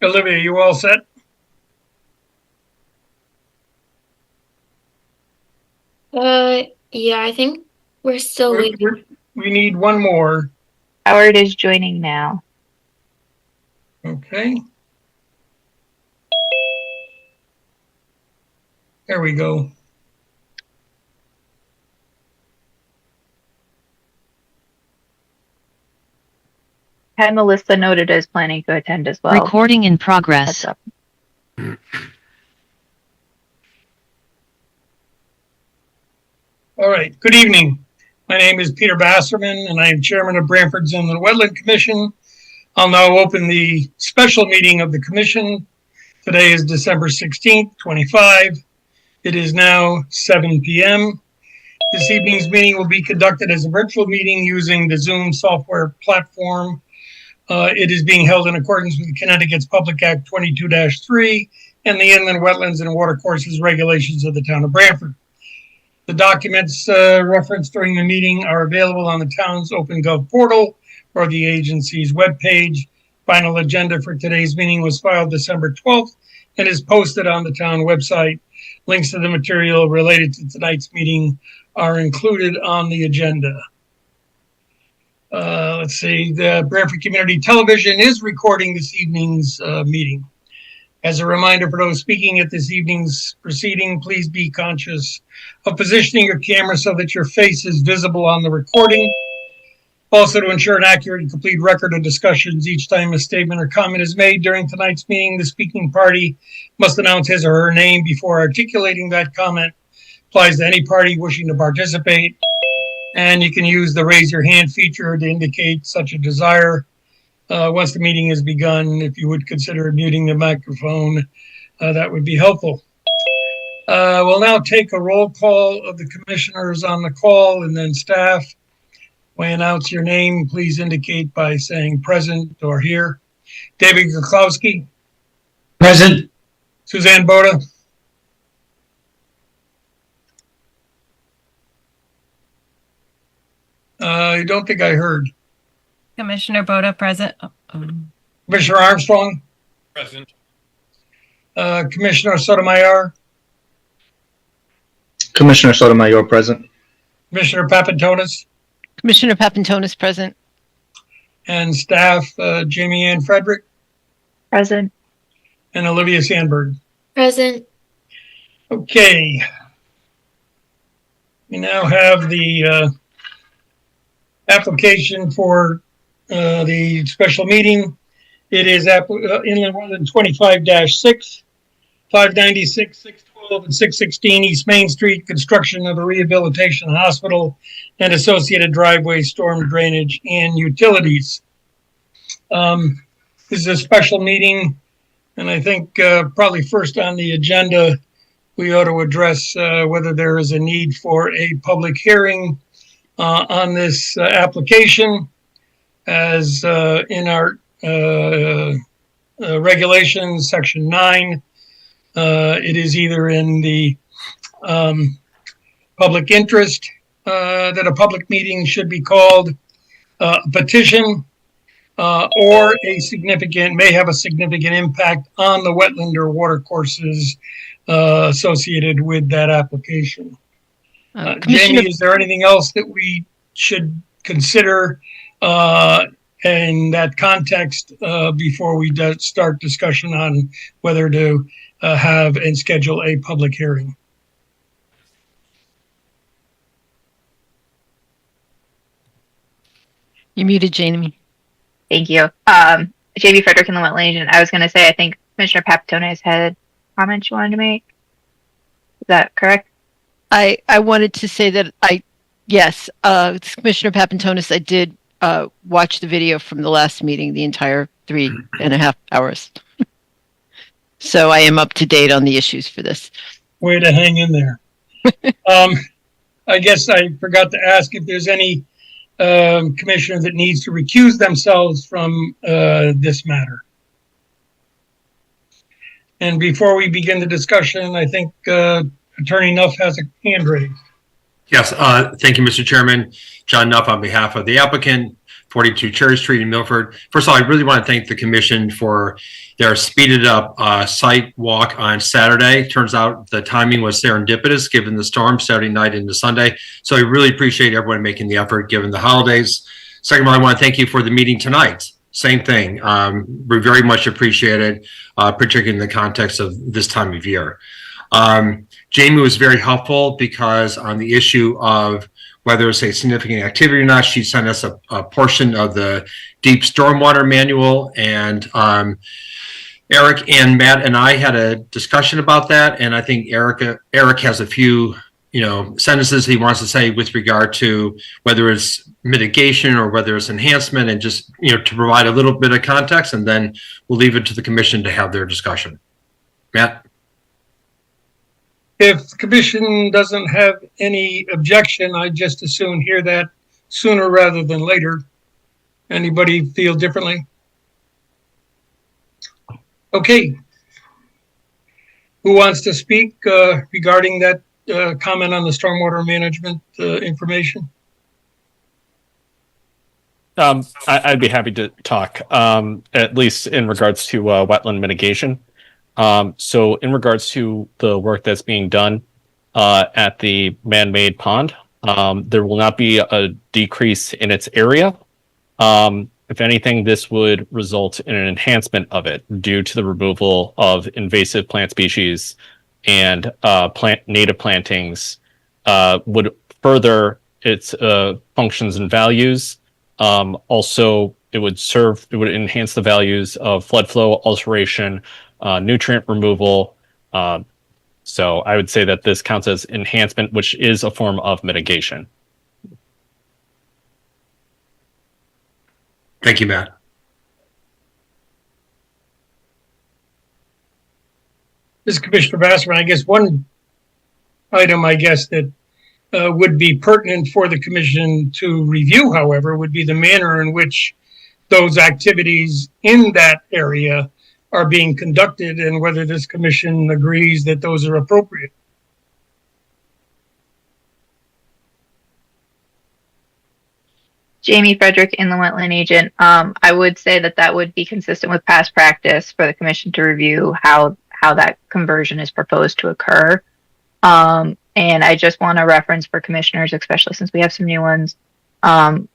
Olivia, you all set? Yeah, I think we're still waiting. We need one more. Howard is joining now. Okay. There we go. Had Melissa noted as planning to attend as well. Recording in progress. All right. Good evening. My name is Peter Basserman, and I am chairman of Branford's Inland Wetland Commission. I'll now open the special meeting of the commission. Today is December 16th, 25. It is now 7 p.m. This evening's meeting will be conducted as a virtual meeting using the Zoom software platform. It is being held in accordance with Connecticut's Public Act 22-3 and the Inland Wetlands and Watercourses regulations of the town of Branford. The documents referenced during the meeting are available on the town's OpenGov portal or the agency's webpage. Final agenda for today's meeting was filed December 12th and is posted on the town website. Links to the material related to tonight's meeting are included on the agenda. Let's see, the Branford Community Television is recording this evening's meeting. As a reminder for those speaking at this evening's proceeding, please be conscious of positioning your camera so that your face is visible on the recording. Also, to ensure an accurate and complete record of discussions each time a statement or comment is made during tonight's meeting, the speaking party must announce his or her name before articulating that comment. Applies to any party wishing to participate. And you can use the raise your hand feature to indicate such a desire. Once the meeting has begun, if you would consider muting the microphone, that would be helpful. We'll now take a roll call of the commissioners on the call and then staff. When I announce your name, please indicate by saying present or here. David Gurkowski. Present. Suzanne Boda. I don't think I heard. Commissioner Boda, present. Commissioner Armstrong? Present. Commissioner Sotomayor? Commissioner Sotomayor, present. Commissioner Papantonis? Commissioner Papantonis, present. And staff, Jamie Ann Frederick? Present. And Olivia Sandberg? Present. Okay. We now have the application for the special meeting. It is Inland Wetland 25-6, 596, 612, and 616 East Main Street, construction of a rehabilitation hospital and associated driveway, storm drainage, and utilities. This is a special meeting, and I think probably first on the agenda, we ought to address whether there is a need for a public hearing on this application. As in our regulations, section 9, it is either in the public interest that a public meeting should be called, a petition, or may have a significant impact on the wetland or water courses associated with that application. Jamie, is there anything else that we should consider in that context before we start discussion on whether to have and schedule a public hearing? You're muted, Jamie. Thank you. Jamie Frederick in the Wetland Agent. I was going to say, I think Commissioner Papantonis had comments you wanted to make. Is that correct? I wanted to say that yes, Commissioner Papantonis, I did watch the video from the last meeting, the entire 3.5 hours. So I am up to date on the issues for this. Way to hang in there. I guess I forgot to ask if there's any commissioner that needs to recuse themselves from this matter. And before we begin the discussion, I think Attorney Nuff has a hand raised. Yes, thank you, Mr. Chairman. John Nuff on behalf of the applicant. 42 Cherry Street in Milford. First of all, I really want to thank the commission for their speeded up site walk on Saturday. Turns out the timing was serendipitous given the storm Saturday night into Sunday. So I really appreciate everyone making the effort given the holidays. Second of all, I want to thank you for the meeting tonight. Same thing. We very much appreciate it, particularly in the context of this time of year. Jamie was very helpful because on the issue of whether it's a significant activity or not, she sent us a portion of the deep stormwater manual, and Eric and Matt and I had a discussion about that. And I think Eric has a few, sentences he wants to say with regard to whether it's mitigation or whether it's enhancement, and just, to provide a little bit of context, and then we'll leave it to the commission to have their discussion. Matt? If the commission doesn't have any objection, I just as soon hear that sooner rather than later. Anybody feel differently? Okay. Who wants to speak regarding that comment on the stormwater management information? I'd be happy to talk, at least in regards to wetland mitigation. So in regards to the work that's being done at the man-made pond, there will not be a decrease in its area. If anything, this would result in an enhancement of it due to the removal of invasive plant species, and native plantings would further its functions and values. Also, it would enhance the values of flood flow alteration, nutrient removal. So I would say that this counts as enhancement, which is a form of mitigation. Thank you, Matt. This is Commissioner Basserman. I guess one item, that would be pertinent for the commission to review, however, would be the manner in which those activities in that area are being conducted, and whether this commission agrees that those are appropriate. Jamie Frederick, inland wetland agent. I would say that would be consistent with past practice for the commission to review how that conversion is proposed to occur. And I just want to reference for commissioners, especially since we have some new ones. I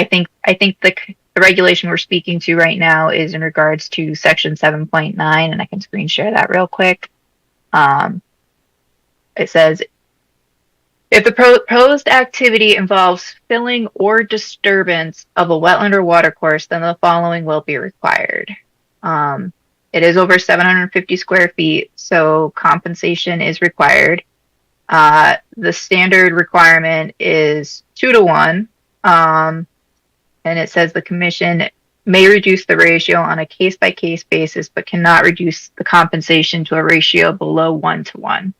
think the regulation we're speaking to right now is in regards to section 7.9, and I can screen share that real quick. It says, if the proposed activity involves filling or disturbance of a wetland or watercourse, then the following will be required. It is over 750 square feet, so compensation is required. The standard requirement is 2-to-1, and it says the commission may reduce the ratio on a case-by-case basis, but cannot reduce the compensation to a ratio below 1-to-1,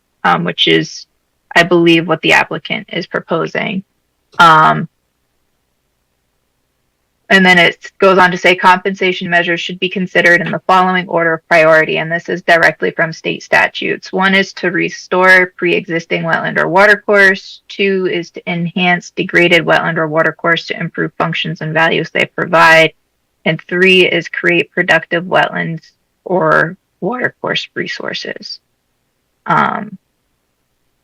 which is, I believe, what the applicant is proposing. And then it goes on to say compensation measures should be considered in the following order of priority, and this is directly from state statutes. 1 is to restore pre-existing wetland or watercourse. 2 is to enhance degraded wetland or watercourse to improve functions and values they provide. And 3 is create productive wetlands or watercourse resources. And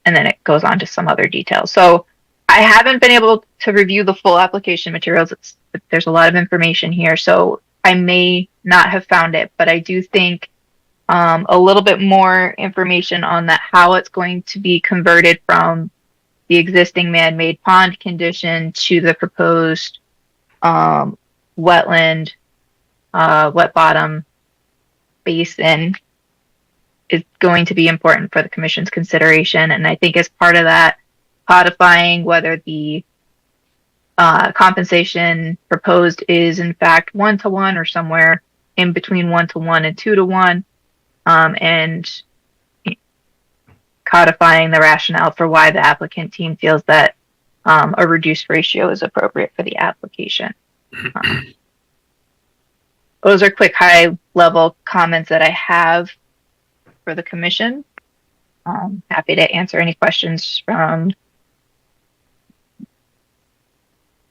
then it goes on to some other details. So I haven't been able to review the full application materials. There's a lot of information here, so I may not have found it, but I do think a little bit more information on that, how it's going to be converted from the existing man-made pond condition to the proposed wetland, wet bottom basin is going to be important for the commission's consideration. And I think as part of that, codifying whether the compensation proposed is in fact 1-to-1 or somewhere in between 1-to-1 and 2-to-1, and codifying the rationale for why the applicant team feels that a reduced ratio is appropriate for the application. Those are quick high-level comments that I have for the commission. Happy to answer any questions from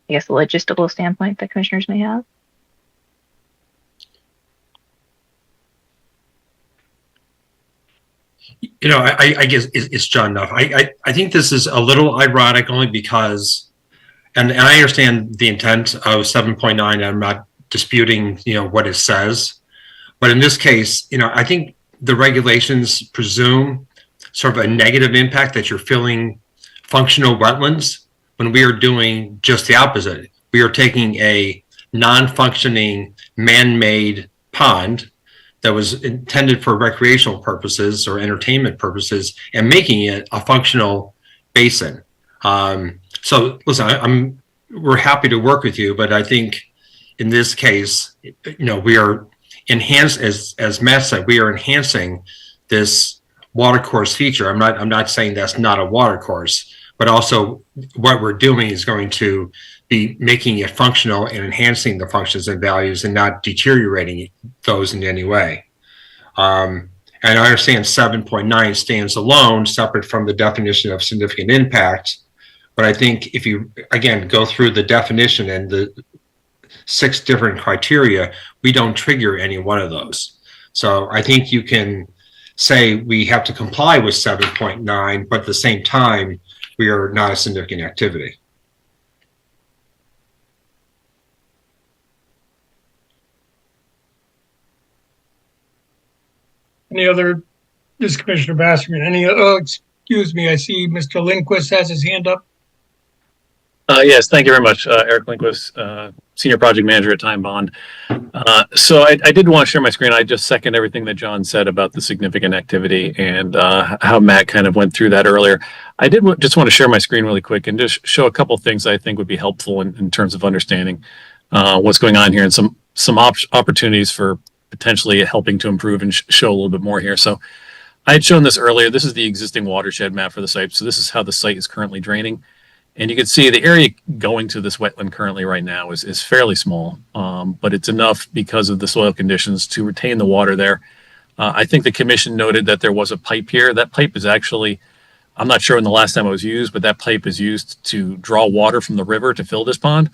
I guess, logistical standpoint that commissioners may have. You know, I guess it's John Nuff. I think this is a little ironic only because, and I understand the intent of 7.9. I'm not disputing, you know, what it says, but in this case, you know, I think the regulations presume sort of a negative impact that you're filling functional wetlands when we are doing just the opposite. We are taking a non-functioning man-made pond that was intended for recreational purposes or entertainment purposes and making it a functional basin. So listen, we're happy to work with you, but I think in this case, you know, we are as Matt said, we are enhancing this watercourse feature. I'm not saying that's not a watercourse, but also what we're doing is going to be making it functional and enhancing the functions and values and not deteriorating those in any way. And I understand 7.9 stands alone, separate from the definition of significant impact. But I think if you, again, go through the definition and the 6 different criteria, we don't trigger any one of those. So I think you can say we have to comply with 7.9, but at the same time, we are not a significant activity. Any other, this is Commissioner Baskerville, excuse me, I see Mr. Lindquist has his hand up. Yes, thank you very much. Eric Lindquist, Senior Project Manager at Time Bond. So I did want to share my screen. I just second everything that John said about the significant activity and how Matt kind of went through that earlier. I did just want to share my screen really quick and just show a couple of things I think would be helpful in terms of understanding what's going on here and some opportunities for potentially helping to improve and show a little bit more here. So I had shown this earlier. This is the existing watershed map for the site. So this is how the site is currently draining. And you can see the area going to this wetland currently right now is fairly small, but it's enough because of the soil conditions to retain the water there. I think the commission noted that there was a pipe here. That pipe is actually, I'm not sure when the last time it was used, but that pipe is used to draw water from the river to fill this pond.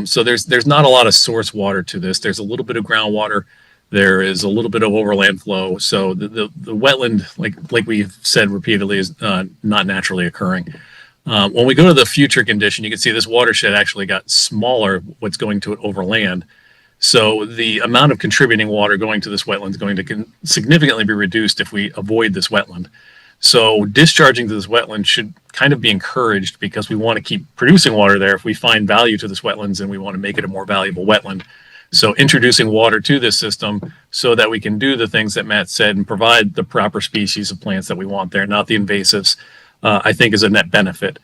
So there's not a lot of source water to this. There's a little bit of groundwater. There is a little bit of overland flow. So the wetland, like we've said repeatedly, is not naturally occurring. When we go to the future condition, you can see this watershed actually got smaller, what's going to it overland. So the amount of contributing water going to this wetland is going to significantly be reduced if we avoid this wetland. So discharging to this wetland should kind of be encouraged because we want to keep producing water there if we find value to this wetlands and we want to make it a more valuable wetland. So introducing water to this system so that we can do the things that Matt said and provide the proper species of plants that we want there, not the invasives, I think is a net benefit.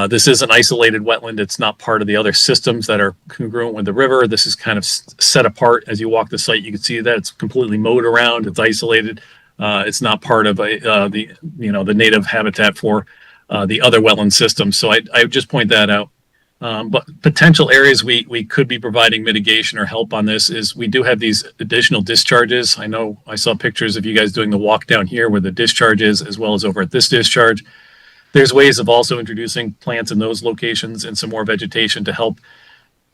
This is an isolated wetland. It's not part of the other systems that are congruent with the river. This is kind of set apart. As you walk the site, you can see that it's completely mowed around. It's isolated. It's not part of the native habitat for the other wetland systems. So I would just point that out. But potential areas we could be providing mitigation or help on this is we do have these additional discharges. I know I saw pictures of you guys doing the walk down here where the discharge is, as well as over at this discharge. There's ways of also introducing plants in those locations and some more vegetation to help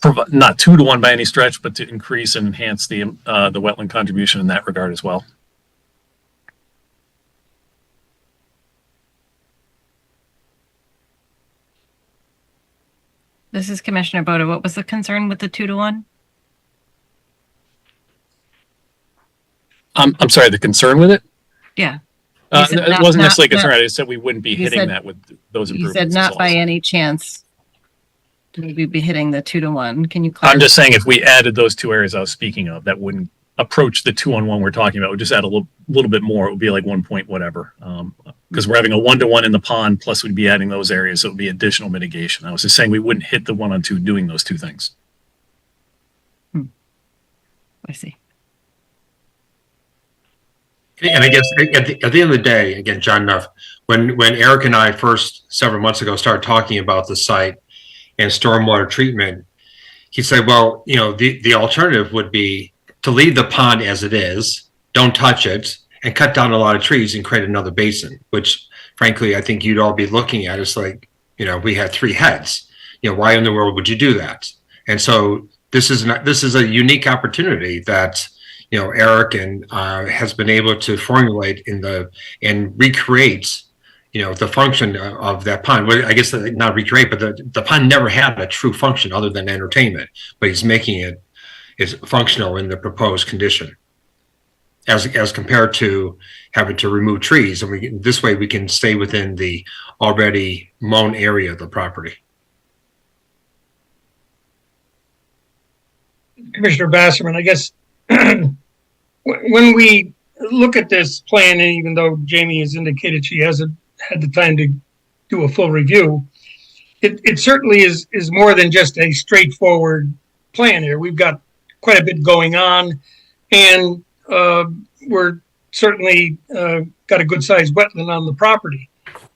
provide, not 2-to-1 by any stretch, but to increase and enhance the wetland contribution in that regard as well. This is Commissioner Boda. What was the concern with the 2-to-1? I'm sorry, the concern with it? Yeah. It wasn't necessarily a concern. I just said we wouldn't be hitting that with those improvements. You said not by any chance would we be hitting the 2-to-1. Can you clarify? I'm just saying if we added those 2 areas I was speaking of, that wouldn't approach the 2-on-1 we're talking about. We'd just add a little bit more. It would be like 1 point whatever. Because we're having a 1-to-1 in the pond, plus we'd be adding those areas. So it would be additional mitigation. I was just saying we wouldn't hit the 1-on-2 doing those 2 things. I see. And I guess at the end of the day, again, John Nuff, when Eric and I first several months ago started talking about the site and stormwater treatment, he said, well, you know, the alternative would be to leave the pond as it is, don't touch it, and cut down a lot of trees and create another basin, which frankly, I think you'd all be looking at. It's like, you know, we had 3 heads. why in the world would you do that? And so this is a unique opportunity that Eric and has been able to formulate and recreate the function of that pond. Well, I guess not recreate, but the pond never had a true function other than entertainment, but he's making it is functional in the proposed condition as compared to having to remove trees. And this way we can stay within the already mown area of the property. Commissioner Basserman, I guess when we look at this plan, and even though Jamie has indicated she hasn't had the time to do a full review, it certainly is more than just a straightforward plan here. We've got quite a bit going on, and we're certainly got a good sized wetland on the property.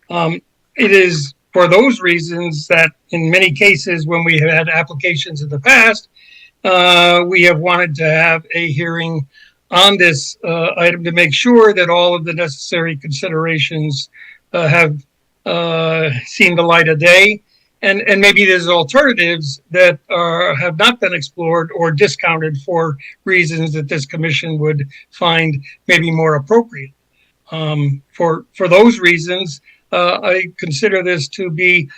It is for those reasons that in many cases when we have had applications in the past, we have wanted to have a hearing on this item to make sure that all of the necessary considerations have seen the light of day. And maybe there's alternatives that have not been explored or discounted for reasons that this commission would find maybe more appropriate. For those reasons, I consider this to be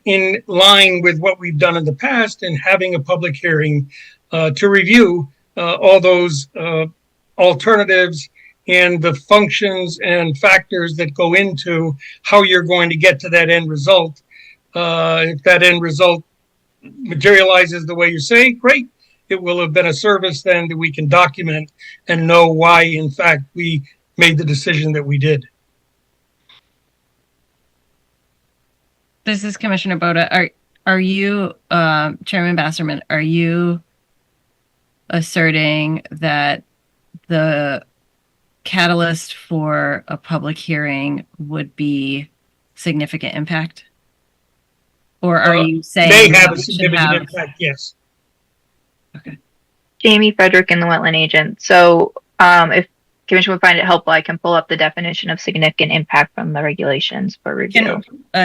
in line with what we've done in the past and having a public hearing to review all those alternatives and the functions and factors that go into how you're going to get to that end result. If that end result materializes the way you say, great. It will have been a service then that we can document and know why, in fact, we made the decision that we did. This is Commissioner Boda. Are you, Chairman Basserman, are you asserting that the catalyst for a public hearing would be significant impact? Or are you saying they have a we should significant impact? Yes. Okay. Jamie Frederick and the wetland agent. So if Commission would find it helpful, I can pull up the definition of significant impact from the regulations for review.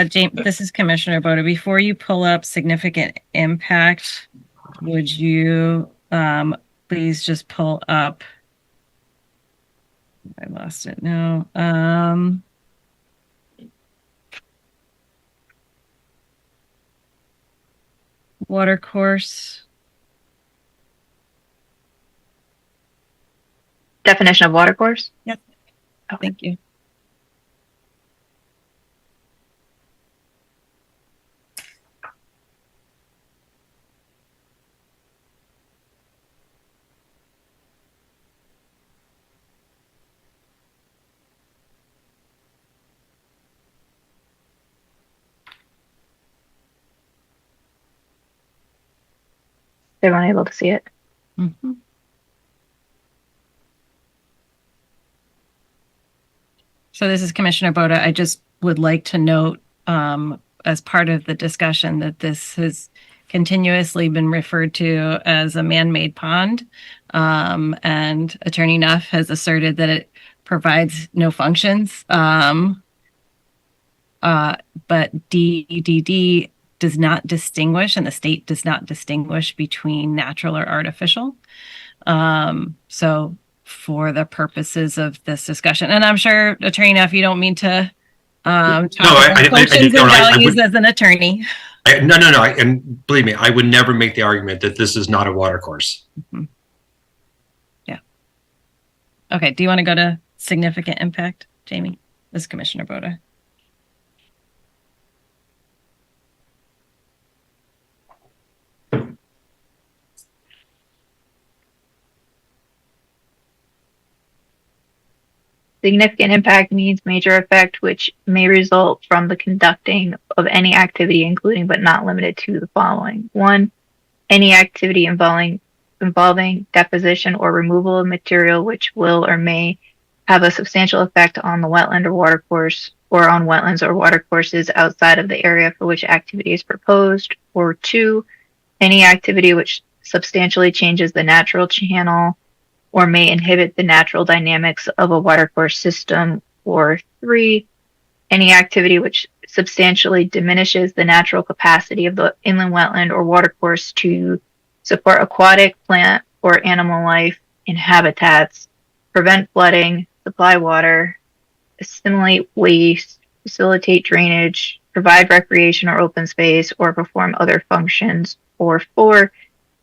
James, this is Commissioner Boda. Before you pull up significant impact, would you please just pull up? I lost it now. Water course. Definition of water course? Yep. Okay. Thank you. Everyone able to see it? Mm-hmm. So this is Commissioner Boda. I just would like to note as part of the discussion that this has continuously been referred to as a man-made pond. And Attorney Nuff has asserted that it provides no functions. But DEDD does not distinguish, and the state does not distinguish between natural or artificial. So for the purposes of this discussion, and I'm sure, Attorney Nuff, you don't mean to talk about functions and values as an attorney. No. And believe me, I would never make the argument that this is not a water course. Mm-hmm. Yeah. Okay. Do you want to go to significant impact, Jamie? This is Commissioner Boda. Significant impact means major effect which may result from the conducting of any activity, including but not limited to the following. 1, any activity involving deposition or removal of material which will or may have a substantial effect on the wetland or water course, or on wetlands or water courses outside of the area for which activity is proposed. Or 2, any activity which substantially changes the natural channel or may inhibit the natural dynamics of a watercourse system. Or 3, any activity which substantially diminishes the natural capacity of the inland wetland or watercourse to support aquatic, plant, or animal life in habitats, prevent flooding, supply water, assimilate waste, facilitate drainage, provide recreation or open space, or perform other functions, or 4,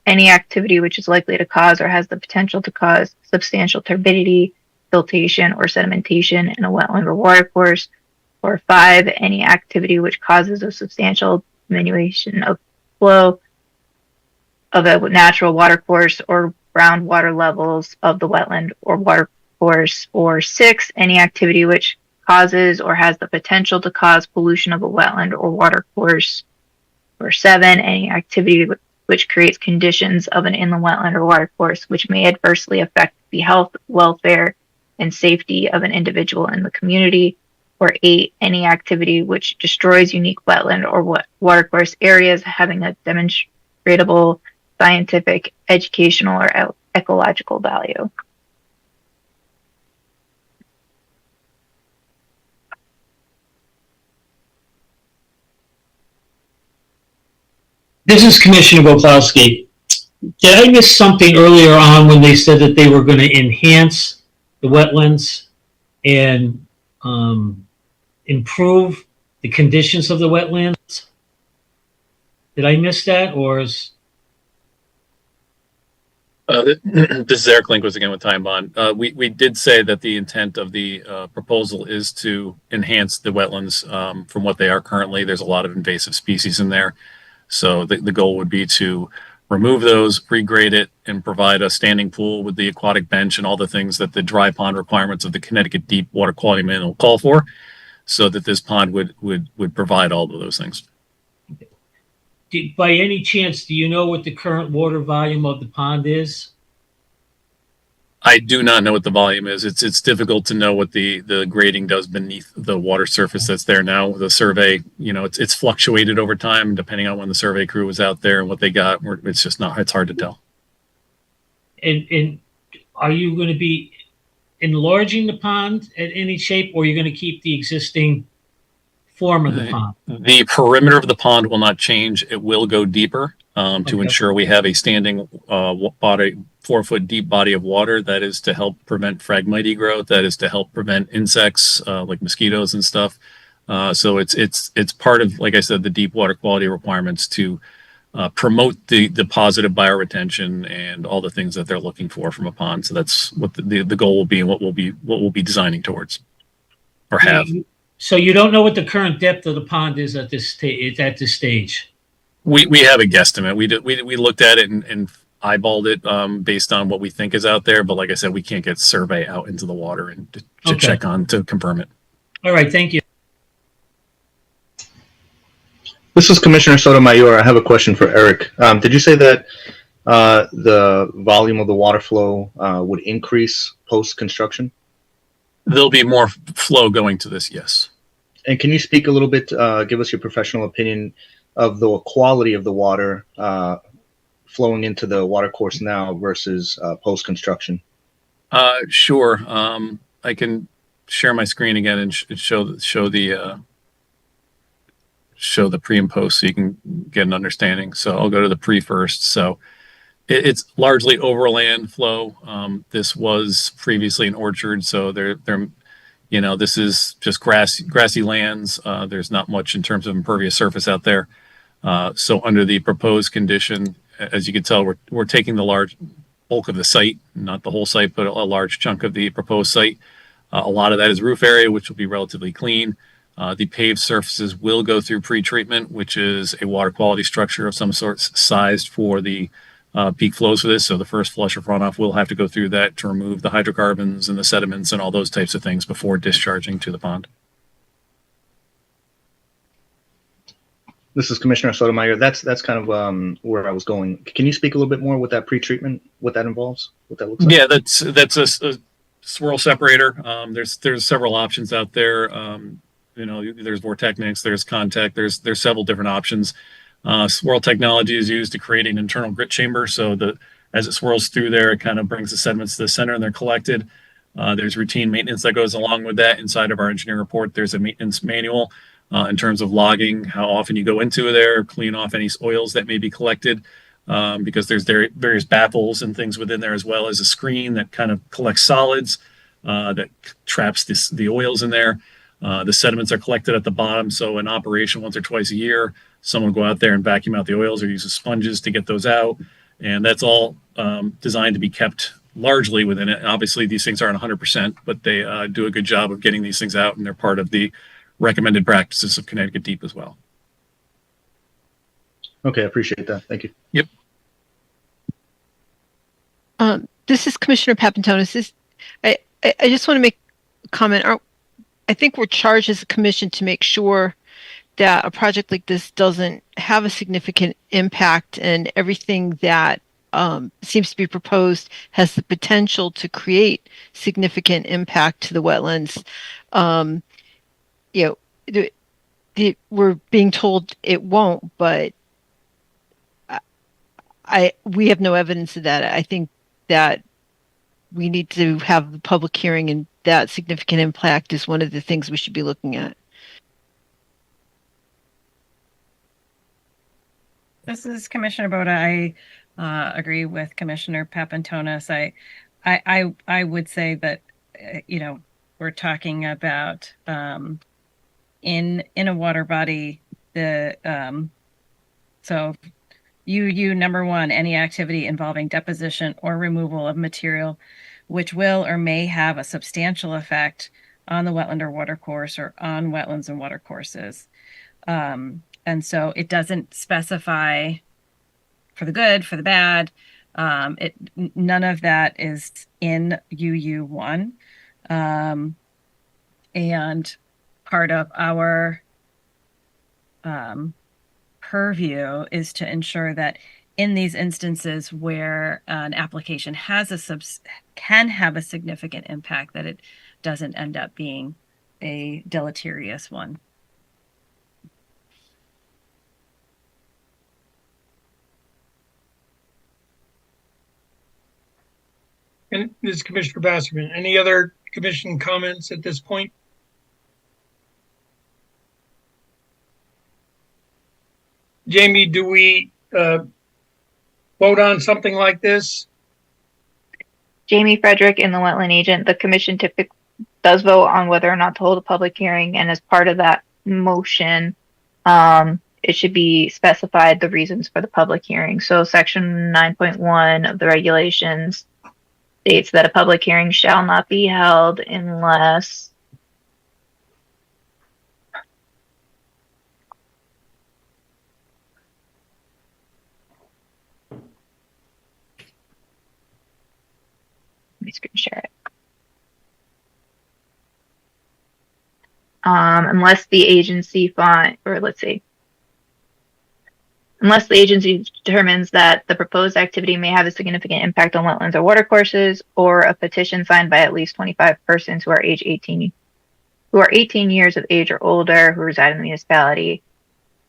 any activity which is likely to cause or has the potential to cause substantial turbidity, siltation, or sedimentation in a wetland or watercourse, or 5, any activity which causes a substantial diminution of flow of a natural watercourse or groundwater levels of the wetland or watercourse, or 6, any activity which causes or has the potential to cause pollution of a wetland or watercourse, or 7, any activity which creates conditions of an inland wetland or watercourse which may adversely affect the health, welfare, and safety of an individual in the community, or 8, any activity which destroys unique wetland or watercourse areas having a demonstrable scientific, educational, or ecological value. This is Commissioner Boplowski. Did I miss something earlier on when they said that they were going to enhance the wetlands and improve the conditions of the wetlands? Did I miss that, or is... This is Eric Lindquist again with Time Bond. We did say that the intent of the proposal is to enhance the wetlands from what they are currently. There's a lot of invasive species in there. So the goal would be to remove those, regrade it, and provide a standing pool with the aquatic bench and all the things that the dry pond requirements of the Connecticut Deep Water Quality Manual call for, so that this pond would provide all of those things. By any chance, do you know what the current water volume of the pond is? I do not know what the volume is. It's difficult to know what the grading does beneath the water surface that's there now. The survey, it's fluctuated over time depending on when the survey crew was out there and what they got. It's just not, it's hard to tell. And are you going to be enlarging the pond at any shape, or are you going to keep the existing form of the pond? The perimeter of the pond will not change. It will go deeper to ensure we have a standing 4-foot deep body of water. That is to help prevent phragmite growth. That is to help prevent insects like mosquitoes and stuff. So it's part of, like I said, the deep water quality requirements to promote the positive bioretention and all the things that they're looking for from a pond. So that's what the goal will be and what we'll be designing towards or have. So you don't know what the current depth of the pond is at this stage? We have a guesstimate. We looked at it and eyeballed it based on what we think is out there. But like I said, we can't get survey out into the water and to check on to confirm it. All right, thank you. This is Commissioner Sotomayor. I have a question for Eric. Did you say that the volume of the water flow would increase post-construction? There'll be more flow going to this, yes. And can you speak a little bit, give us your professional opinion of the quality of the water flowing into the water course now versus post-construction? Sure. I can share my screen again and show the pre and post so you can get an understanding. So I'll go to the pre first. So it's largely overland flow. This was previously an orchard, so this is just grassy lands. There's not much in terms of impervious surface out there. So under the proposed condition, as you can tell, we're taking the large bulk of the site, not the whole site, but a large chunk of the proposed site. A lot of that is roof area, which will be relatively clean. The paved surfaces will go through pre-treatment, which is a water quality structure of some sort sized for the peak flows for this. So the first flush of runoff will have to go through that to remove the hydrocarbons and the sediments and all those types of things before discharging to the pond. This is Commissioner Sotomayor. That's kind of where I was going. Can you speak a little bit more with that pre-treatment, what that involves, what that looks like? Yeah, that's a swirl separator. There's several options out there. There's Vortechnics, there's Contact, there's several different options. Swirl technology is used to create an internal grit chamber. So as it swirls through there, it kind of brings the sediments to the center and they're collected. There's routine maintenance that goes along with that. Inside of our engineering report, there's a maintenance manual in terms of logging, how often you go into there, clean off any oils that may be collected, because there's various baffles and things within there, as well as a screen that kind of collects solids that traps the oils in there. The sediments are collected at the bottom, so in operation once or twice a year, someone will go out there and vacuum out the oils or use sponges to get those out. And that's all designed to be kept largely within it. Obviously, these things aren't 100%, but they do a good job of getting these things out, and they're part of the recommended practices of Connecticut Deep as well. Okay, I appreciate that. Thank you. Yep. This is Commissioner Papantonis. I just want to make a comment. I think we're charged as a commission to make sure that a project like this doesn't have a significant impact, and everything that seems to be proposed has the potential to create significant impact to the wetlands. We're being told it won't, but we have no evidence of that. I think that we need to have the public hearing, and that significant impact is one of the things we should be looking at. This is Commissioner Boda. I agree with Commissioner Papantonis. I would say that we're talking about in a water body, so UU number 1, any activity involving deposition or removal of material which will or may have a substantial effect on the wetland or watercourse or on wetlands and watercourses. And so it doesn't specify for the good, for the bad. None of that is in UU1. And part of our purview is to ensure that in these instances where an application can have a significant impact, that it doesn't end up being a deleterious one. And this is Commissioner Basserman. Any other commission comments at this point? Jamie, do we vote on something like this? Jamie Frederick and the wetland agent, the commission typically does vote on whether or not to hold a public hearing, and as part of that motion, it should be specified the reasons for the public hearing. So section 9.1 of the regulations states that a public hearing shall not be held unless let me screen share it. Unless the agency unless the agency determines that the proposed activity may have a significant impact on wetlands or watercourses, or a petition signed by at least 25 persons who are 18 years of age or older, who reside in the municipality,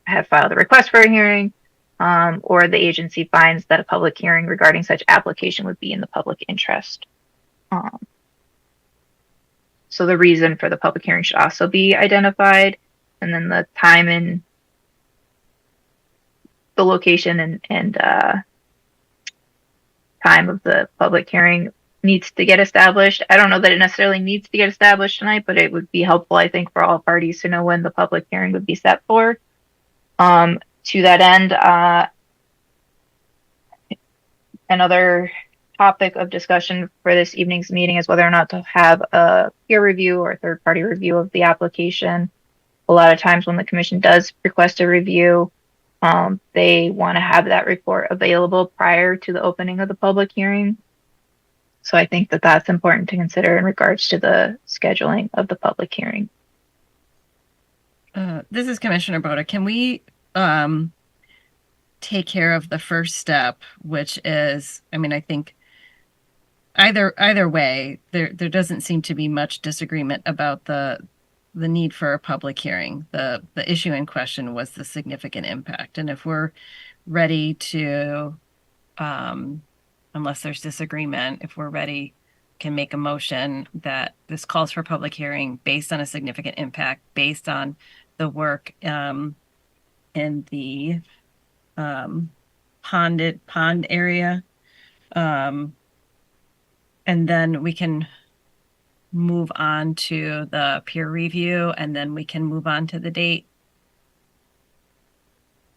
have filed a request for a hearing, or the agency finds that a public hearing regarding such application would be in the public interest. So the reason for the public hearing should also be identified, and then the time and the location and time of the public hearing needs to get established. I don't know that it necessarily needs to get established tonight, but it would be helpful, I think, for all parties to know when the public hearing would be set for. To that end, another topic of discussion for this evening's meeting is whether or not to have a peer review or third-party review of the application. A lot of times when the commission does request a review, they want to have that report available prior to the opening of the public hearing. So I think that that's important to consider in regards to the scheduling of the public hearing. This is Commissioner Boda. Can we take care of the first step, which is, I think either way, there doesn't seem to be much disagreement about the need for a public hearing. The issue in question was the significant impact. And if we're ready to, unless there's disagreement, if we're ready, can make a motion that this calls for a public hearing based on a significant impact, based on the work in the pond area. And then we can move on to the peer review, and then we can move on to the date.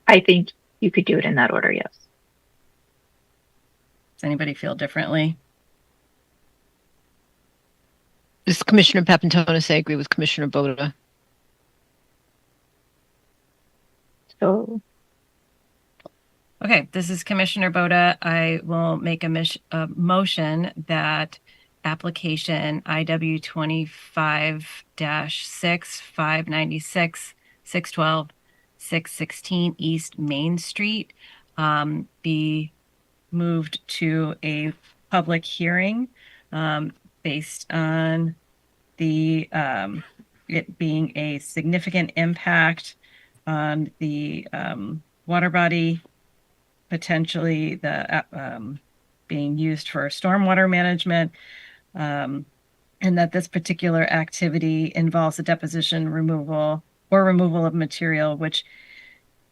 I think you could do it in that order, yes. Does anybody feel differently? This is Commissioner Papantonis. I agree with Commissioner Boda. So Okay, this is Commissioner Boda. I will make a motion that application IW 25-6, 596, 612, 616 East Main Street be moved to a public hearing based on the it being a significant impact on the water body, potentially the being used for stormwater management, and that this particular activity involves a deposition, removal, or removal of material which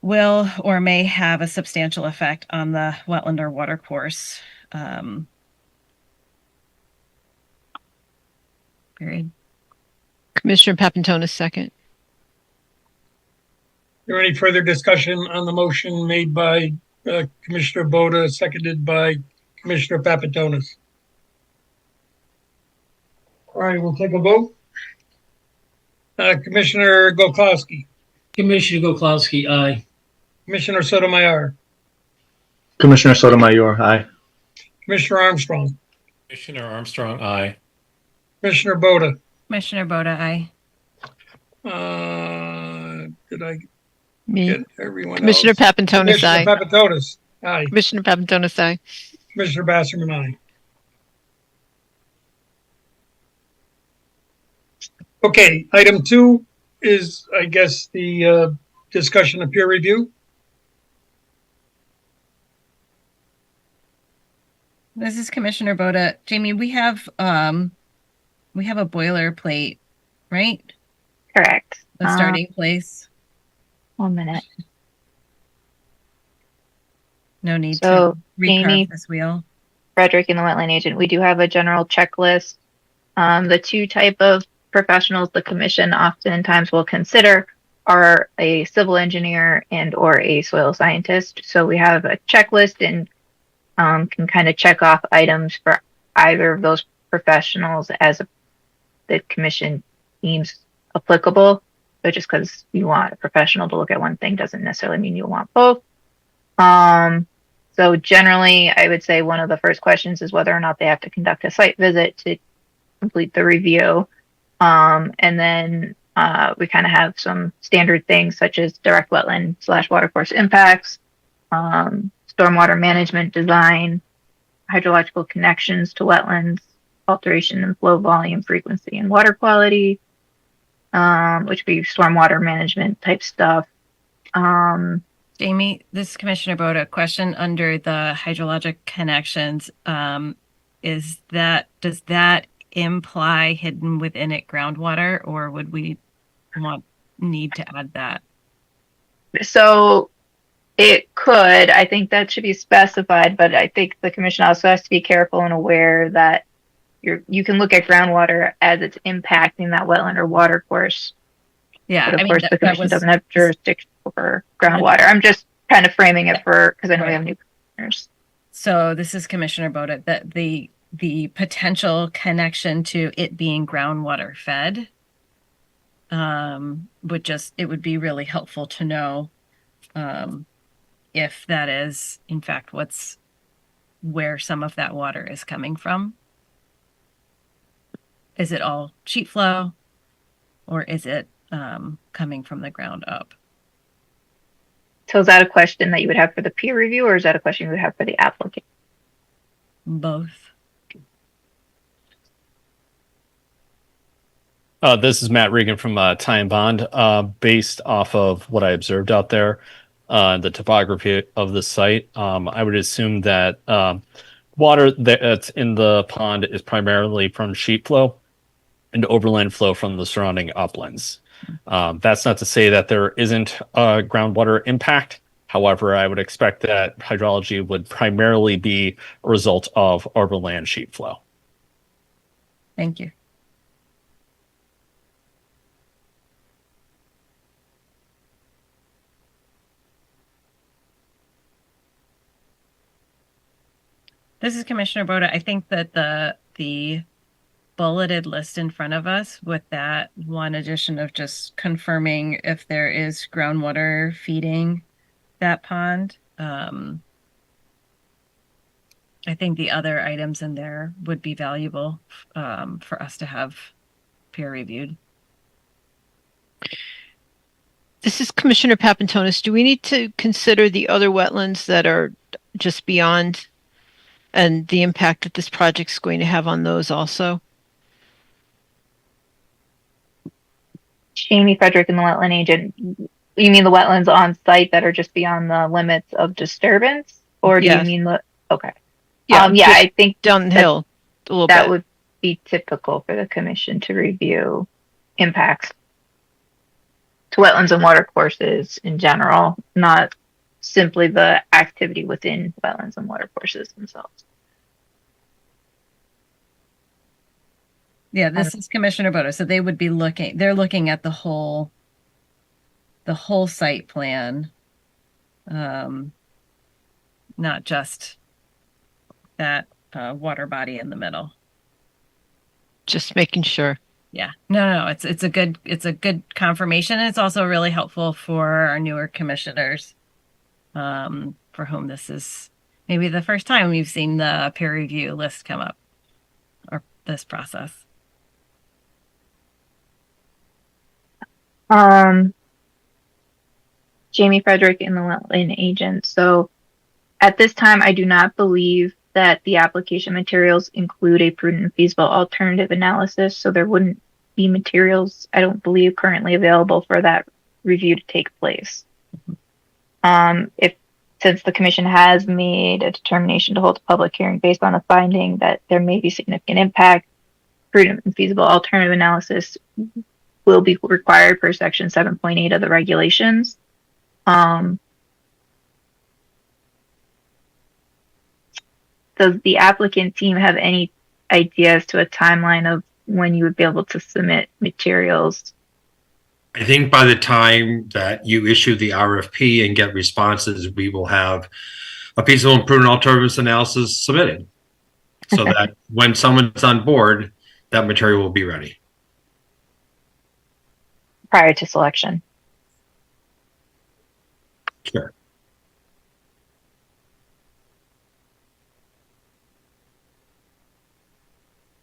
will or may have a substantial effect on the wetland or water course. Period. Commissioner Papantonis, second. Is there any further discussion on the motion made by Commissioner Boda, seconded by Commissioner Papantonis? All right, we'll take a vote. Commissioner Gokowski, Commissioner Gokowski, aye. Commissioner Sotomayor, Commissioner Sotomayor, aye. Commissioner Armstrong, Commissioner Armstrong, aye. Commissioner Boda. Commissioner Boda, aye. Did I Me. get everyone Commissioner else? Papantonis, Commissioner aye. Papantonis, aye. Commissioner Papantonis, aye. Commissioner Basserman, aye. Okay, item 2 is, I guess, the discussion of peer review. This is Commissioner Boda. Jamie, we have a boilerplate, right? correct. A starting place. 1 minute. No need So, to Jamie- recarve this wheel. Frederick and the wetland agent, we do have a general checklist. The two type of professionals the commission oftentimes will consider are a civil engineer and or a soil scientist. So we have a checklist and can kind of check off items for either of those professionals as the commission deems applicable. But just because you want a professional to look at one thing doesn't necessarily mean you want both. So generally, I would say one of the first questions is whether or not they have to conduct a site visit to complete the review. And then we kind of have some standard things such as direct wetland / watercourse impacts, stormwater management design, hydrological connections to wetlands, alteration in flow volume, frequency, and water quality, which would be stormwater management type stuff. Jamie, this is Commissioner Boda. Question under the hydrologic connections. Does that imply hidden within it groundwater, or would we need to add that? So it could. I think that should be specified, but I think the commission also has to be careful and aware that you can look at groundwater as it's impacting that wetland or water course. Yeah, But of course, the commission doesn't have jurisdiction over groundwater. I'm just kind of framing it because I know we have new commissioners. So this is Commissioner Boda, that the potential connection to it being groundwater fed it would be really helpful to know if that is in fact where some of that water is coming from. Is it all sheet flow, or is it coming from the ground up? So is that a question that you would have for the peer review, or is that a question you would have for the applicant? Both. This is Matt Regan from Time Bond. Based off of what I observed out there, the topography of the site, I would assume that water that's in the pond is primarily from sheet flow. and overland flow from the surrounding uplands. That's not to say that there isn't a groundwater impact. However, I would expect that hydrology would primarily be a result of overland sheet flow. Thank you. This is Commissioner Boda. I think that the bulleted list in front of us with that one addition of just confirming if there is groundwater feeding that pond. I think the other items in there would be valuable for us to have peer reviewed. This is Commissioner Papantonis. Do we need to consider the other wetlands that are just beyond and the impact that this project's going to have on those also? Jamie Frederick and the wetland agent, you mean the wetlands on site that are just beyond the limits of disturbance? Or do you Yes. mean okay. Yeah, Yeah, I think downhill a little that bit. would be typical for the commission to review impacts to wetlands and water courses in general, not simply the activity within wetlands and water courses themselves. Yeah, this is Commissioner Boda. So they would be they're looking at the whole site plan, not just that water body in the middle. Just making sure. Yeah, no, it's a good confirmation. And it's also really helpful for our newer commissioners, for whom this is maybe the first time we've seen the peer review list come up, or this process. Jamie Frederick and the wetland agent. So at this time, I do not believe that the application materials include a prudent and feasible alternative analysis. So there wouldn't be materials, I don't believe, currently available for that review to take place. Since the commission has made a determination to hold a public hearing based on a finding that there may be significant impact, prudent and feasible alternative analysis will be required per section 7.8 of the regulations. Does the applicant team have any ideas to a timeline of when you would be able to submit materials? I think by the time that you issue the RFP and get responses, we will have a feasible and prudent alternatives analysis submitted, so that when someone's on board, that material will be ready. Prior to selection. Sure.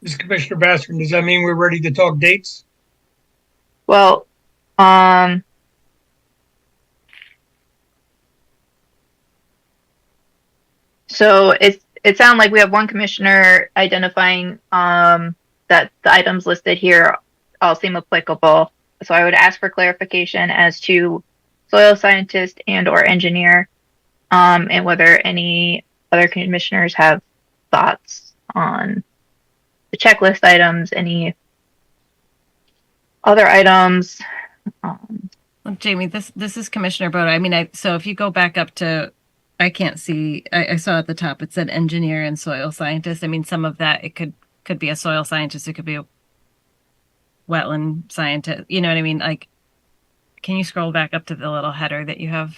This is Commissioner Bassern. Does that mean we're ready to talk dates? Well, so it sounds like we have one commissioner identifying that the items listed here all seem applicable. So I would ask for clarification as to soil scientist and or engineer, and whether any other commissioners have thoughts on the checklist items, any other items. Well, Jamie, this is Commissioner Boda. I mean, so if you go back up to, I can't see, I saw at the top it said engineer and soil scientist. I mean, some of that, it could be a soil scientist, it could be a wetland scientist, you know what I mean? Like, can you scroll back up to the little header that you have?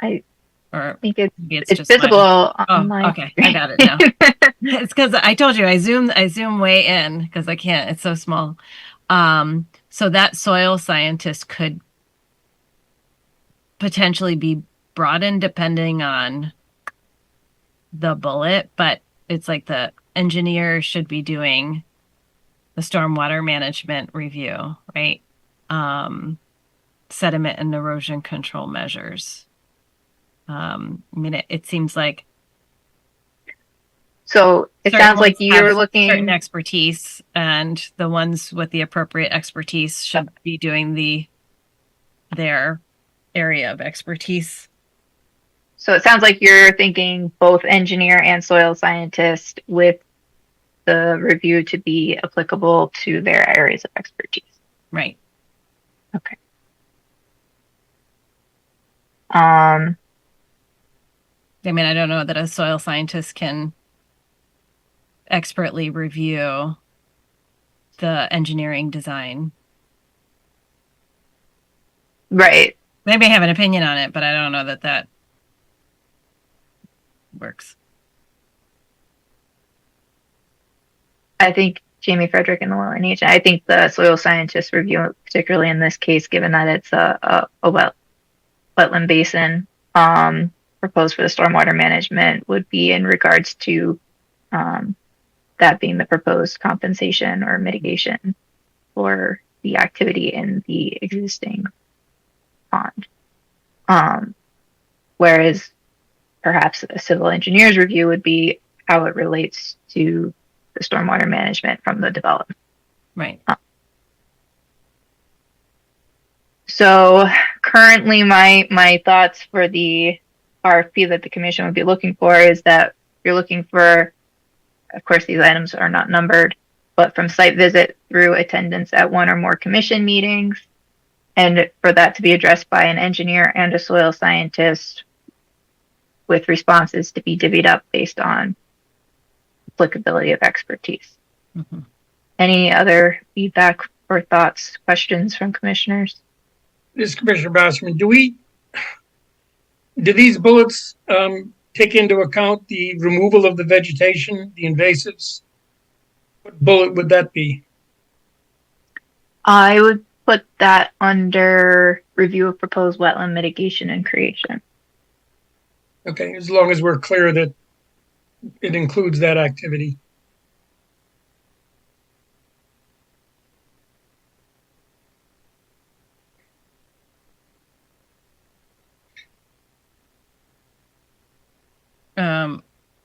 I Or think maybe it's just visible on Oh, my okay, I got it now. It's because I told you I zoom way in because I can't. It's so small. So that soil scientist could potentially be brought in depending on the bullet, but it's like the engineer should be doing the stormwater management review, right? Sediment and erosion control measures. I mean, it seems like. So it sounds like you're certain looking expertise, and the ones with the appropriate expertise should be doing their area of expertise. So it sounds like you're thinking both engineer and soil scientist with the review to be applicable to their areas of expertise. Right. Okay. Um, I mean, I don't know that a soil scientist can expertly review the engineering design. right. They may have an opinion on it, but I don't know that that works. I think Jamie Frederick and the Wetland Agent, I think the soil scientist review, particularly in this case, given that it's a wetland basin, proposed for the stormwater management would be in regards to, that being the proposed compensation or mitigation for the activity in the existing pond. Whereas perhaps a civil engineer's review would be how it relates to the stormwater management from the development. Right. So currently my thoughts for the RFP that the commission would be looking for is that you're looking for, of course, these items are not numbered, but from site visit through attendance at one or more commission meetings, and for that to be addressed by an engineer and a soil scientist with responses to be divvied up based on applicability of expertise. Mm-hmm. Any other feedback or thoughts, questions from commissioners? This is Commissioner Basserman. Do these bullets take into account the removal of the vegetation, the invasives? What bullet would that be? I would put that under review of proposed wetland mitigation and creation. Okay, as long as we're clear that it includes that activity.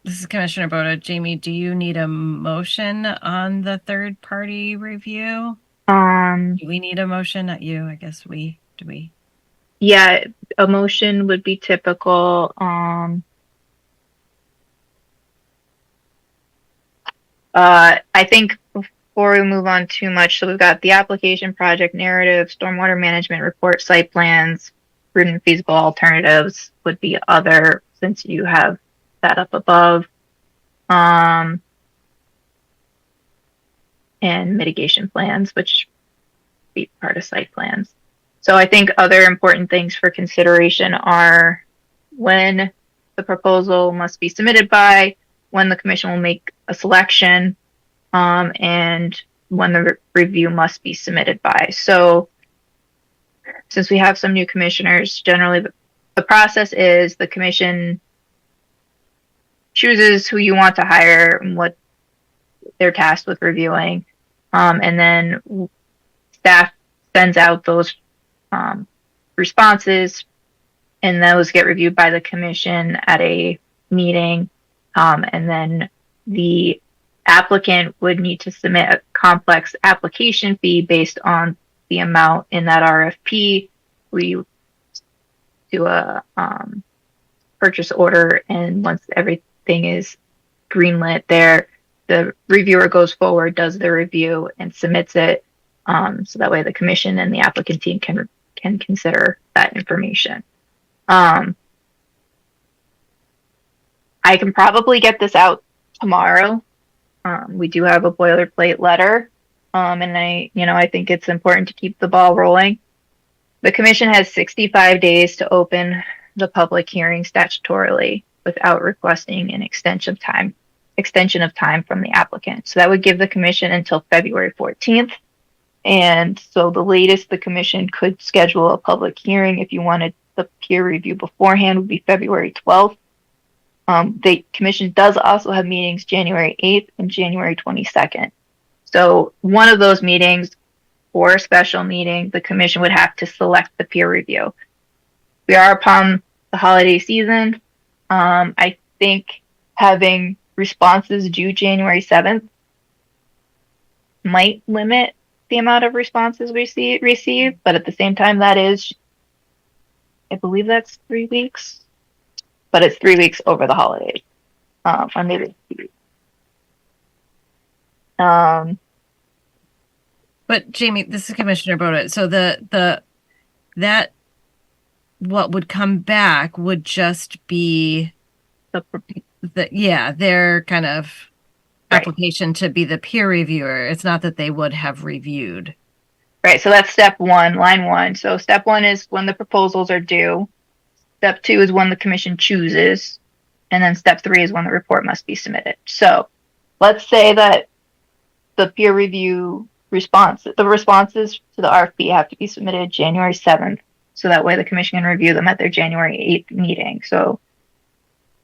This is Commissioner Boda. Jamie, do you need a motion on the third party review? Do we need a motion? Not you, I guess do we? Yeah, a motion would be typical. I think before we move on too much, so we've got the application, project narrative, stormwater management report, site plans, prudent feasible alternatives would be other, since you have that up above. And mitigation plans, which be part of site plans. So I think other important things for consideration are when the proposal must be submitted by, when the commission will make a selection, and when the review must be submitted by. So since we have some new commissioners, generally the process is the commission chooses who you want to hire and what they're tasked with reviewing. And then staff sends out those responses, and those get reviewed by the commission at a meeting. And then the applicant would need to submit a complex application fee based on the amount in that RFP. We do a purchase order, and once everything is greenlit there, the reviewer goes forward, does the review, and submits it. So that way the commission and the applicant team can consider that information. I can probably get this out tomorrow. We do have a boilerplate letter, and I think it's important to keep the ball rolling. The commission has 65 days to open the public hearing statutorily without requesting an extension of time from the applicant. So that would give the commission until February 14th. And so the latest the commission could schedule a public hearing, if you wanted the peer review beforehand, would be February 12th. The commission does also have meetings January 8th and January 22nd. So one of those meetings or a special meeting, the commission would have to select the peer review. We are upon the holiday season. I think having responses due January 7th might limit the amount of responses we receive, but at the same time, that is, I believe that's 3 weeks, but it's 3 weeks over the holidays. Or maybe Um, But Jamie, this is Commissioner Boda. So that what would come back would just be the, their kind of Right. application to be the peer reviewer. It's not that they would have reviewed. right. So that's step one, line one. So step one is when the proposals are due. Step two is when the commission chooses. And then step three is when the report must be submitted. So let's say that the peer review the responses to the RFP have to be submitted January 7th. So that way the commission can review them at their January 8th meeting. So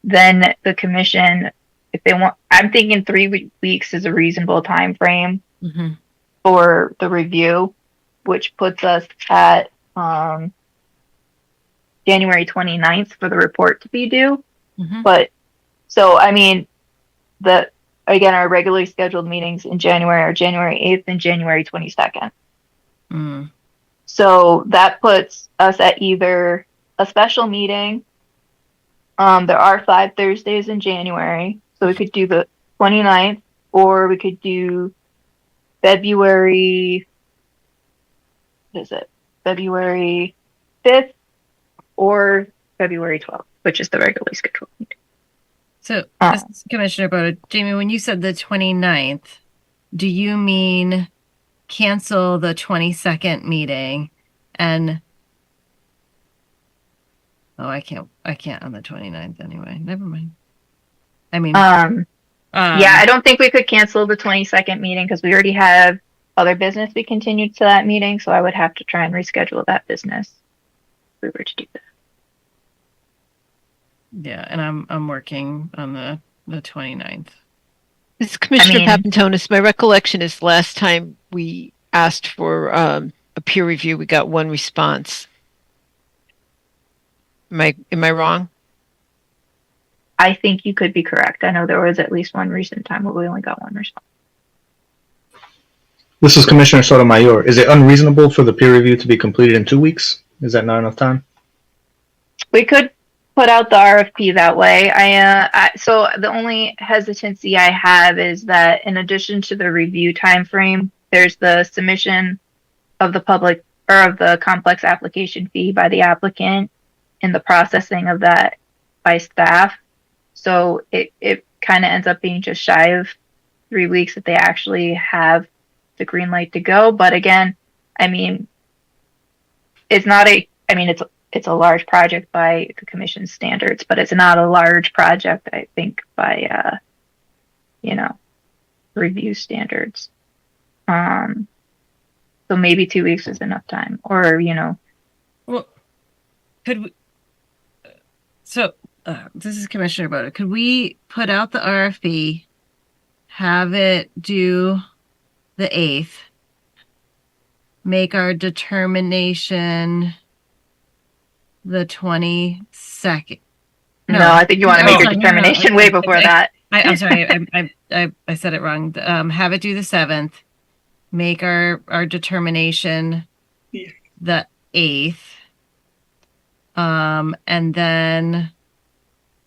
then the commission, if they want, I'm thinking 3 weeks is a reasonable time frame for the review, which puts us at January 29th for the report to be due. But so, I mean, again, our regularly scheduled meetings in January are January 8th and January 22nd. So that puts us at either a special meeting. There are 5 Thursdays in January, so we could do the 29th, or we could do February 5th or February 12th, which is the regularly scheduled meeting. So, this is Commissioner Boda. Jamie, when you said the 29th, do you mean cancel the 22nd meeting and I can't on the 29th anyway. Never mind. I mean, yeah, I don't think we could cancel the 22nd meeting because we already have other business we continued to that meeting, so I would have to try and reschedule that business if we were to do that. Yeah, and I'm working on the 29th. This is Commissioner mean- Papantonis. My recollection is last time we asked for a peer review, we got one response. Am I wrong? I think you could be correct. I know there was at least one recent time where we only got one response. This is Commissioner Sotomayor. Is it unreasonable for the peer review to be completed in 2 weeks? Is that not enough time? We could put out the RFP that way. So the only hesitancy I have is that in addition to the review time frame, there's the submission of the public or of the complex application fee by the applicant and the processing of that by staff. So it kind of ends up being just shy of 3 weeks that they actually have the green light to go. But again, I mean, it's a large project by the commission standards, but it's not a large project, I think, by review standards. So maybe 2 weeks is enough time, or Well, could we? So this is Commissioner Boda. Could we put out the RFP, have it due the 8th, make our determination the 22nd? no, I think you want to make your determination way before that. I'm sorry, I said it wrong. Have it due the 7th, make our determination the 8th, and then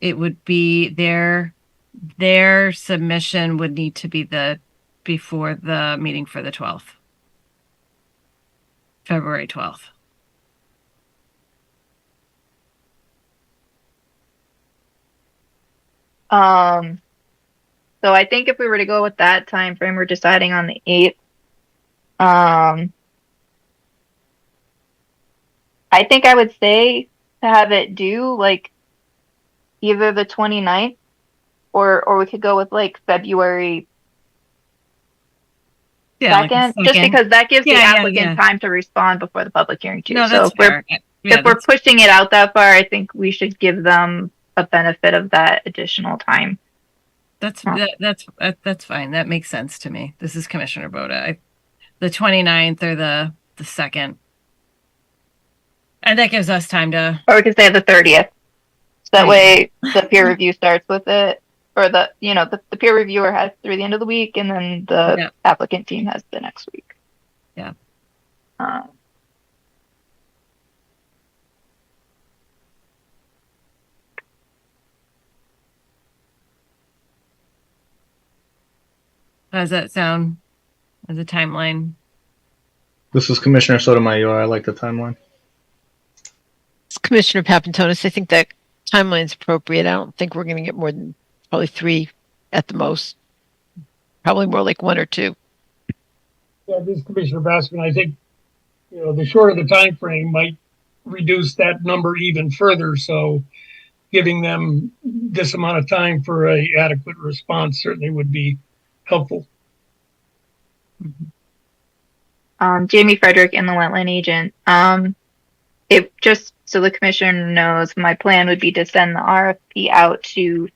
it would be their submission would need to be before the meeting for the 12th, February 12th. So I think if we were to go with that time frame, we're deciding on the 8th. I think I would say to have it due like either the 29th or we could go with like February 2nd, just because that gives the applicant time to respond before the public hearing too. No, So that's fair. if we're pushing it out that far, I think we should give them a benefit of that additional time. That's fine. That makes sense to me. This is Commissioner Boda. The 29th or the 2nd. And that gives us time to... Or we could say the 30th. So that way the peer review starts with it, or the peer reviewer has through the end of the week, and then the applicant team has the next week. Yeah. How does that sound as a timeline? This is Commissioner Sotomayor. I like the timeline. Commissioner Papantonis, I think that timeline's appropriate. I don't think we're going to get more than probably 3 at the most. Probably more like 1 or 2. Yeah, this is Commissioner Baskin. I think, the shorter the time frame might reduce that number even further. So giving them this amount of time for a adequate response certainly would be helpful. Jamie Frederick, inland wetland agent. It just so the commissioner knows, my plan would be to send the RFP out to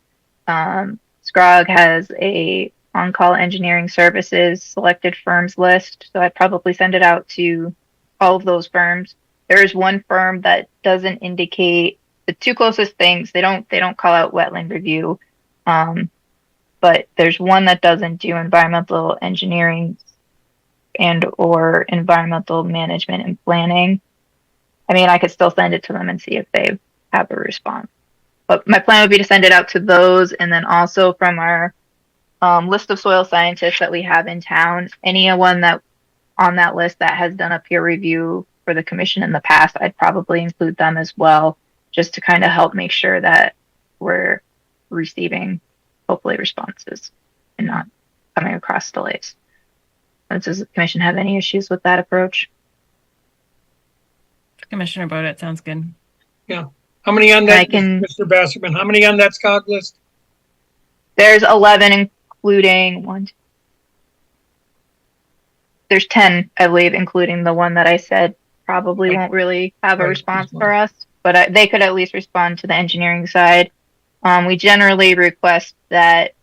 Scrog has a on-call engineering services selected firms list, so I'd probably send it out to all of those firms. There is one firm that doesn't indicate the 2 closest things. They don't call out wetland review, but there's one that doesn't do environmental engineering and or environmental management and planning. I mean, I could still send it to them and see if they have a response. But my plan would be to send it out to those, and then also from our list of soil scientists that we have in town, anyone that on that list that has done a peer review for the commission in the past, I'd probably include them as well, just to kind of help make sure that we're receiving hopefully responses and not coming across delays. Does the commission have any issues with that approach? Commissioner Boda, it sounds good. Yeah. How many on that, Mr. Basserman? How many on that SCOG list? There's 11, including one. There's 10, I believe, including the one that I said probably won't really have a response for us, but they could at least respond to the engineering side. We generally request that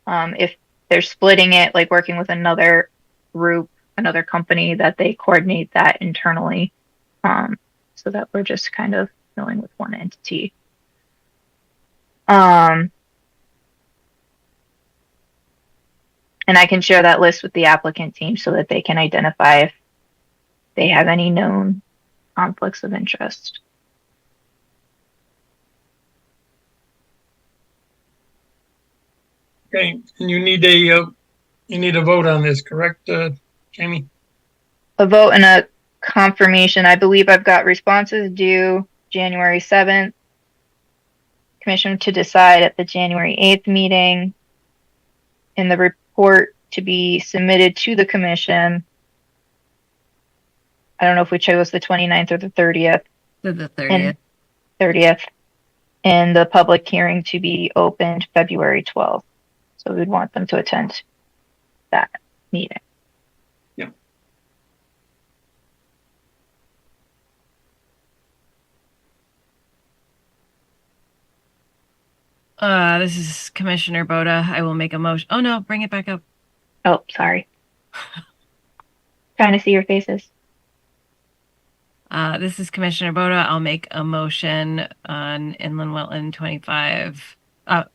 if they're splitting it, like working with another group, another company, that they coordinate that internally, so that we're just kind of dealing with one entity. And I can share that list with the applicant team so that they can identify if they have any known conflicts of interest. Okay, and you need a vote on this, correct, Jamie? A vote and a confirmation. I believe I've got responses due January 7th. Commission to decide at the January 8th meeting. In the report to be submitted to the commission. I don't know if we chose the 29th or the 30th. The 30th. 30th. And the public hearing to be opened February 12th. So we'd want them to attend that meeting. Yeah. This is Commissioner Boda. I will make a motion. Oh no, bring it back up. Oh, sorry. Trying to see your faces. This is Commissioner Boda. I'll make a motion on inland wetland 25 -25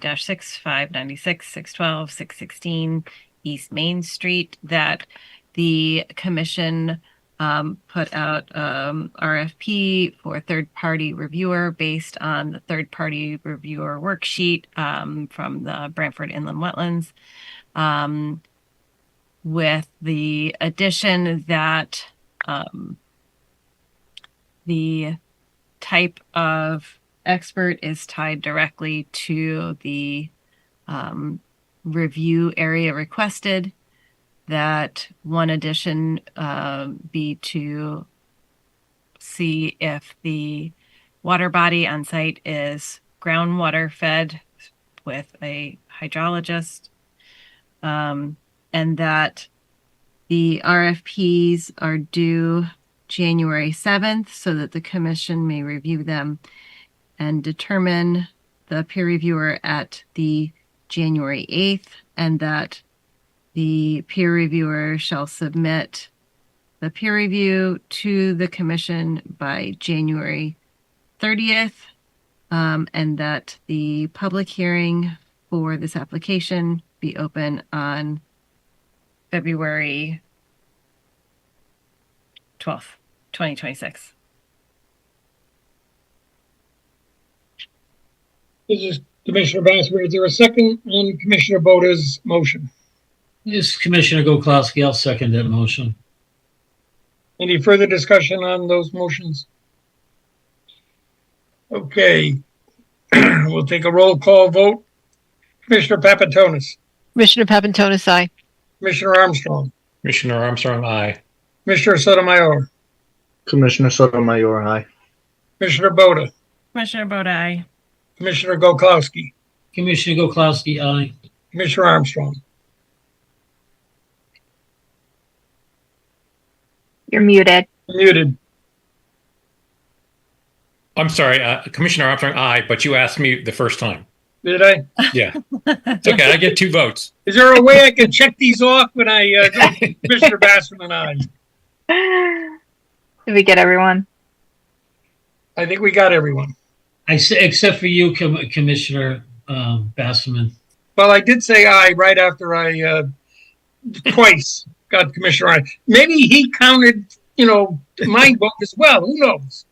-6596 612 616 East Main Street, that the commission put out RFP for third-party reviewer based on the third-party reviewer worksheet from the Branford Inland Wetlands, with the addition that the type of expert is tied directly to the review area requested. That one addition be to see if the water body on site is groundwater fed with a hydrologist, and that the RFPs are due January 7th so that the commission may review them and determine the peer reviewer at the January 8th, and that the peer reviewer shall submit the peer review to the commission by January 30th, and that the public hearing for this application be open on February 12th, 2026. This Commissioner Bassler, is there a second on Commissioner Boda's motion? This is Commissioner Goklowski. I'll second that motion. Any further discussion on those motions? Okay, we'll take a roll call vote. Commissioner Papantonis, Commissioner Papantonis, aye. Commissioner Armstrong, Commissioner Armstrong, aye. Commissioner Sotomayor, Commissioner Sotomayor, aye. Commissioner Boda, Commissioner Boda, aye. Commissioner Goklowski, Commissioner Goklowski, aye. Commissioner Armstrong. You're muted. Muted. I'm sorry, Commissioner Armstrong, aye, but you asked me the first time. Did I? Yeah. It's okay, I get 2 votes. Is there a way I can check these off when I go Commissioner Bassler and I? Did we get everyone? I think we got everyone. Except for you, Commissioner Basserman. Well, I did say aye right after I twice got Commissioner aye. Maybe he counted, my vote as well. Who knows?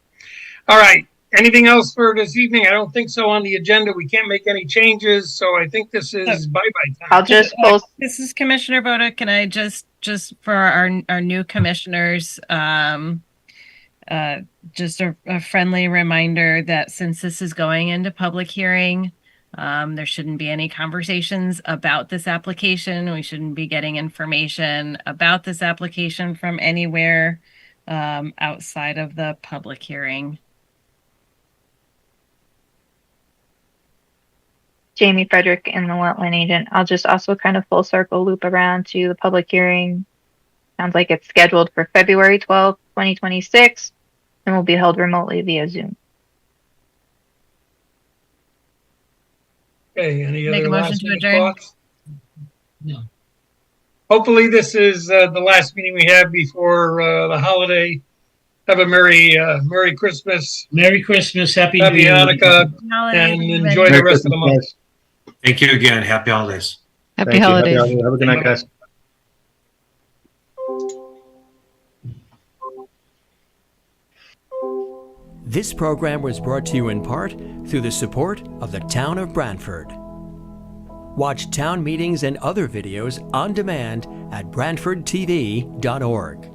All right. Anything else for this evening? I don't think so on the agenda. We can't make any changes. So I think this is bye-bye time. I'll just post. This is Commissioner Boda. Can I just for our new commissioners, just a friendly reminder that since this is going into public hearing, there shouldn't be any conversations about this application. We shouldn't be getting information about this application from anywhere outside of the public hearing. Jamie Frederick and the wetland agent. I'll just also kind of full circle loop around to the public hearing. Sounds like it's scheduled for February 12th, 2026, and will be held remotely via Zoom. Okay, any Make other a motion last to minute adjourn. thoughts? No. Hopefully this is the last meeting we have before the holiday. Have a Merry Christmas, Merry Christmas, Happy New Happy Year. Hanukkah, Holidays, and everybody. enjoy the rest of the month. Thank you again. Happy holidays. Happy Thank you. holidays. Have a good night, guys. This program was brought to you in part through the support of the Town of Branford. Watch town meetings and other videos on demand at BranfordTV.org.